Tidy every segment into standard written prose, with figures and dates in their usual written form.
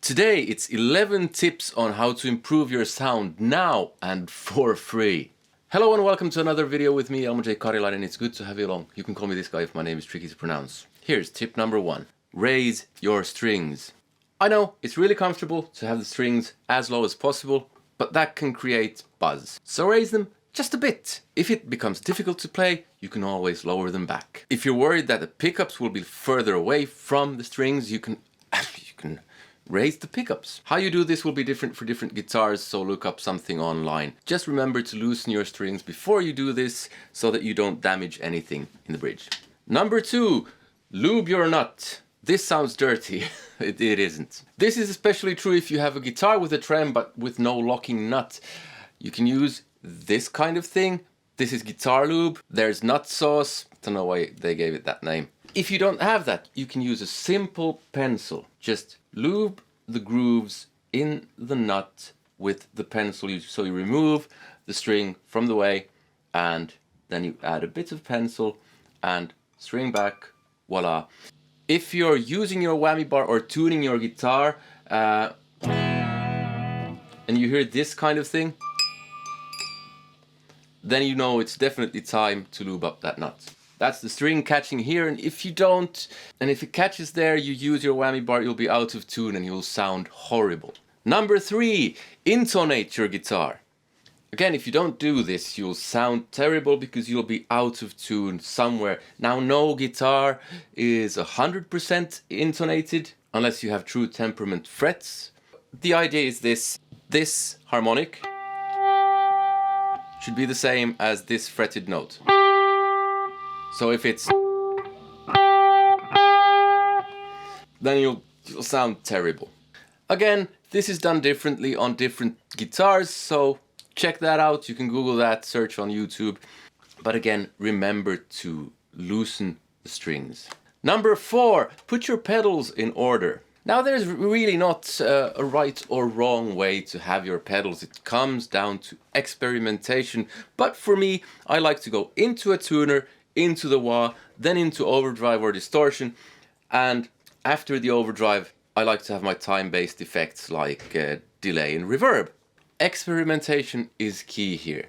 Today it's 11 tips on how to improve your sound now and for free. Hello and welcome to another video with me, Elmo J. Karilainen. It's good to have you along. You can call me this guy if my name is tricky to pronounce. Here's tip number 1. Raise your strings. I know it's really comfortable to have the strings as low as possible, but that can create buzz. So raise them just a bit. If it becomes difficult to play, you can always lower them back. If you're worried that the pickups will be further away from the strings, you can raise the pickups. How you do this will be different for different guitars, so look up something online. Just remember to loosen your strings before you do this so that you don't damage anything in the bridge. Number 2, lube your nut. This sounds dirty. It isn't. This is especially true if you have a guitar with a trem but with no locking nut. You can use this kind of thing. This is guitar lube. There's nut sauce. I don't know why they gave it that name. If you don't have that, you can use a simple pencil. Just lube the grooves in the nut with the pencil. So you remove the string from the way and then you add a bit of pencil and string back. Voila. If you're using your whammy bar or tuning your guitar and you hear this kind of thing, then you know it's definitely time to lube up that nut. That's the string catching here, and if you don't, and if it catches there, you use your whammy bar, you'll be out of tune and you'll sound horrible. Number 3, intonate your guitar. Again, if you don't do this, you'll sound terrible because you'll be out of tune somewhere. Now, no guitar is 100% intonated unless you have true temperament frets. The idea is this harmonic should be the same as this fretted note. So if it's, then you'll sound terrible. Again, this is done differently on different guitars, so check that out. You can Google that, search on YouTube. But again, remember to loosen the strings. Number 4, put your pedals in order. Now there's really not a right or wrong way to have your pedals. It comes down to experimentation. But for me, I like to go into a tuner, into the wah, then into overdrive or distortion, and after the overdrive I like to have my time-based effects like delay and reverb. Experimentation is key here.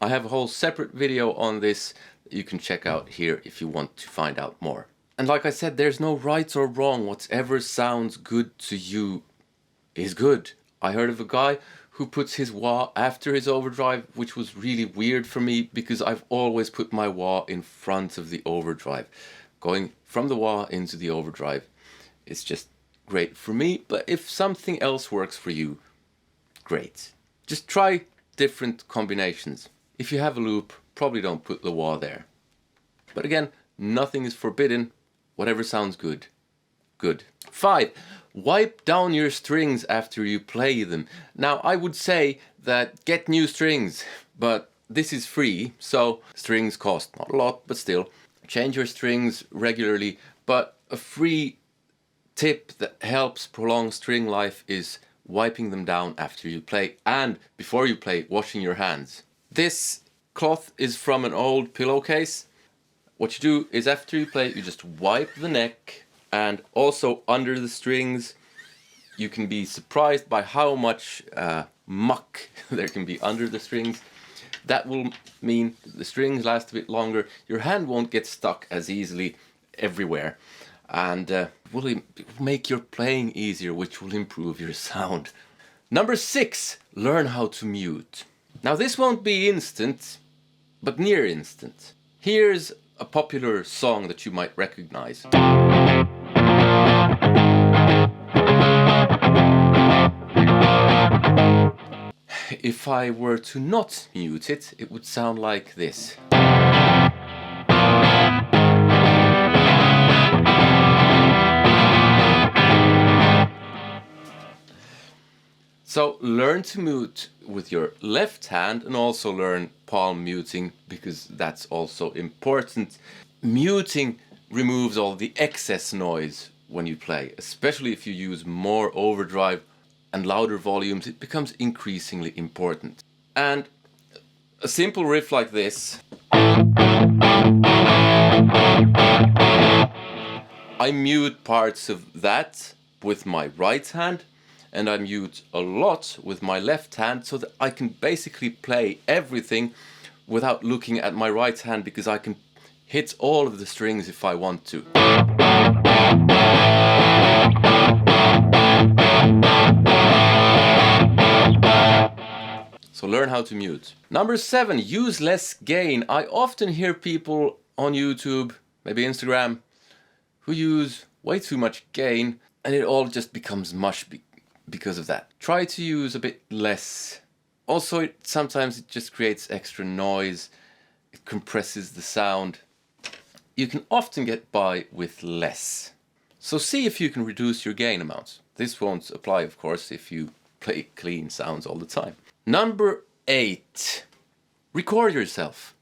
I have a whole separate video on this that you can check out here if you want to find out more. And like I said, there's no right or wrong. Whatever sounds good to you is good. I heard of a guy who puts his wah after his overdrive, which was really weird for me because I've always put my wah in front of the overdrive. Going from the wah into the overdrive is just great for me, but if something else works for you, great. Just try different combinations. If you have a loop, probably don't put the wah there. But again, nothing is forbidden. Whatever sounds good, good. 5. Wipe down your strings after you play them. Now, I would say that get new strings, but this is free, so strings cost not a lot, but still. Change your strings regularly, but a free tip that helps prolong string life is wiping them down after you play, and before you play, washing your hands. This cloth is from an old pillowcase. What you do is after you play, you just wipe the neck, and also under the strings. You can be surprised by how much muck there can be under the strings. That will mean the strings last a bit longer. Your hand won't get stuck as easily everywhere, and will make your playing easier, which will improve your sound. Number 6, learn how to mute. Now this won't be instant, but near instant. Here's a popular song that you might recognize. If I were to not mute it, it would sound like this. So learn to mute with your left hand and also learn palm muting because that's also important. Muting removes all the excess noise when you play, especially if you use more overdrive and louder volumes. It becomes increasingly important. And a simple riff like this, I mute parts of that with my right hand and I mute a lot with my left hand so that I can basically play everything without looking at my right hand, because I can hit all of the strings if I want to. So learn how to mute. Number 7, use less gain. I often hear people on YouTube, maybe Instagram, who use way too much gain, and it all just becomes mush because of that. Try to use a bit less. Also, sometimes it just creates extra noise. It compresses the sound. You can often get by with less. So see if you can reduce your gain amounts. This won't apply, of course, if you play clean sounds all the time. Number 8, record yourself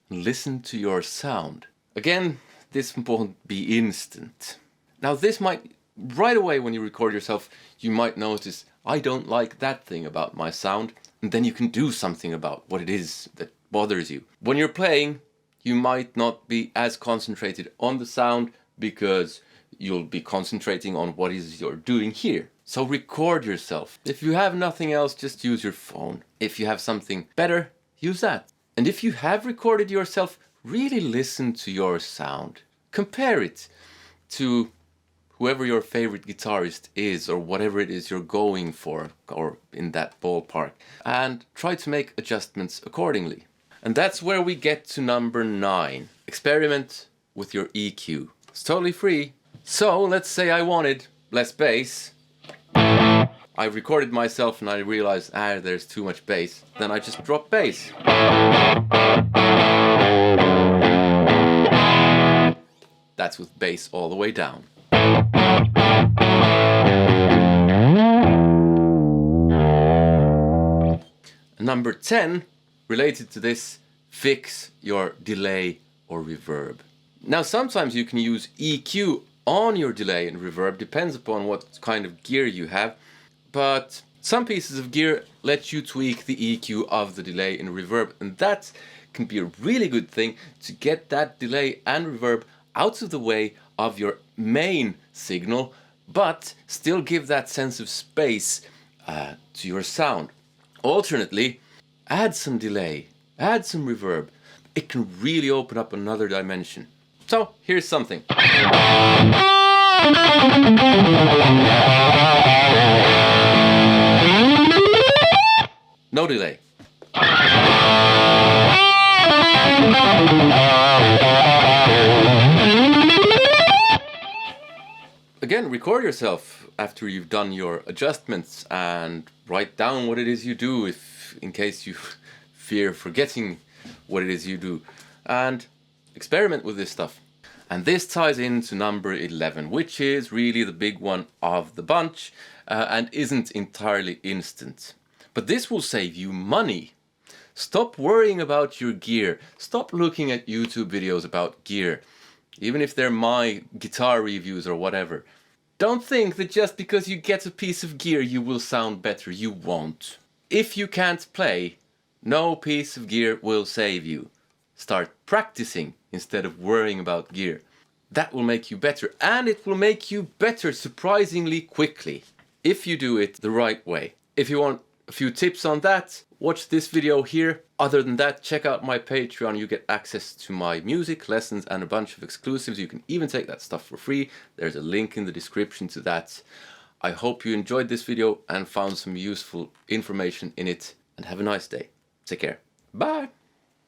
and listen to your sound. Again, this won't be instant. Now this might, right away when you record yourself, you might notice, I don't like that thing about my sound, and then you can do something about what it is that bothers you. When you're playing, you might not be as concentrated on the sound because you'll be concentrating on what is you're doing here. So record yourself. If you have nothing else, just use your phone. If you have something better, use that. And if you have recorded yourself, really listen to your sound. Compare it to whoever your favorite guitarist is, or whatever it is you're going for, or in that ballpark, and try to make adjustments accordingly. And that's where we get to number 9. Experiment with your EQ. It's totally free. So let's say I wanted less bass. I recorded myself and I realized, there's too much bass. Then I just drop bass. That's with bass all the way down. Number 10, related to this, fix your delay or reverb. Now sometimes you can use EQ on your delay and reverb, depends upon what kind of gear you have, but some pieces of gear let you tweak the EQ of the delay and reverb, and that can be a really good thing to get that delay and reverb out of the way of your main signal, but still give that sense of space to your sound. Alternately, add some delay, add some reverb. It can really open up another dimension. So here's something. No delay. Again, record yourself after you've done your adjustments and write down what it is you do, if in case you fear forgetting what it is you do, and experiment with this stuff. And this ties into number 11, which is really the big one of the bunch, and isn't entirely instant. But this will save you money. Stop worrying about your gear. Stop looking at YouTube videos about gear, even if they're my guitar reviews or whatever. Don't think that just because you get a piece of gear you will sound better. You won't. If you can't play, no piece of gear will save you. Start practicing instead of worrying about gear. That will make you better, and it will make you better surprisingly quickly if you do it the right way. If you want a few tips on that, watch this video here. Other than that, check out my Patreon. You get access to my music lessons and a bunch of exclusives. You can even take that stuff for free. There's a link in the description to that. I hope you enjoyed this video and found some useful information in it, and have a nice day. Take care. Bye.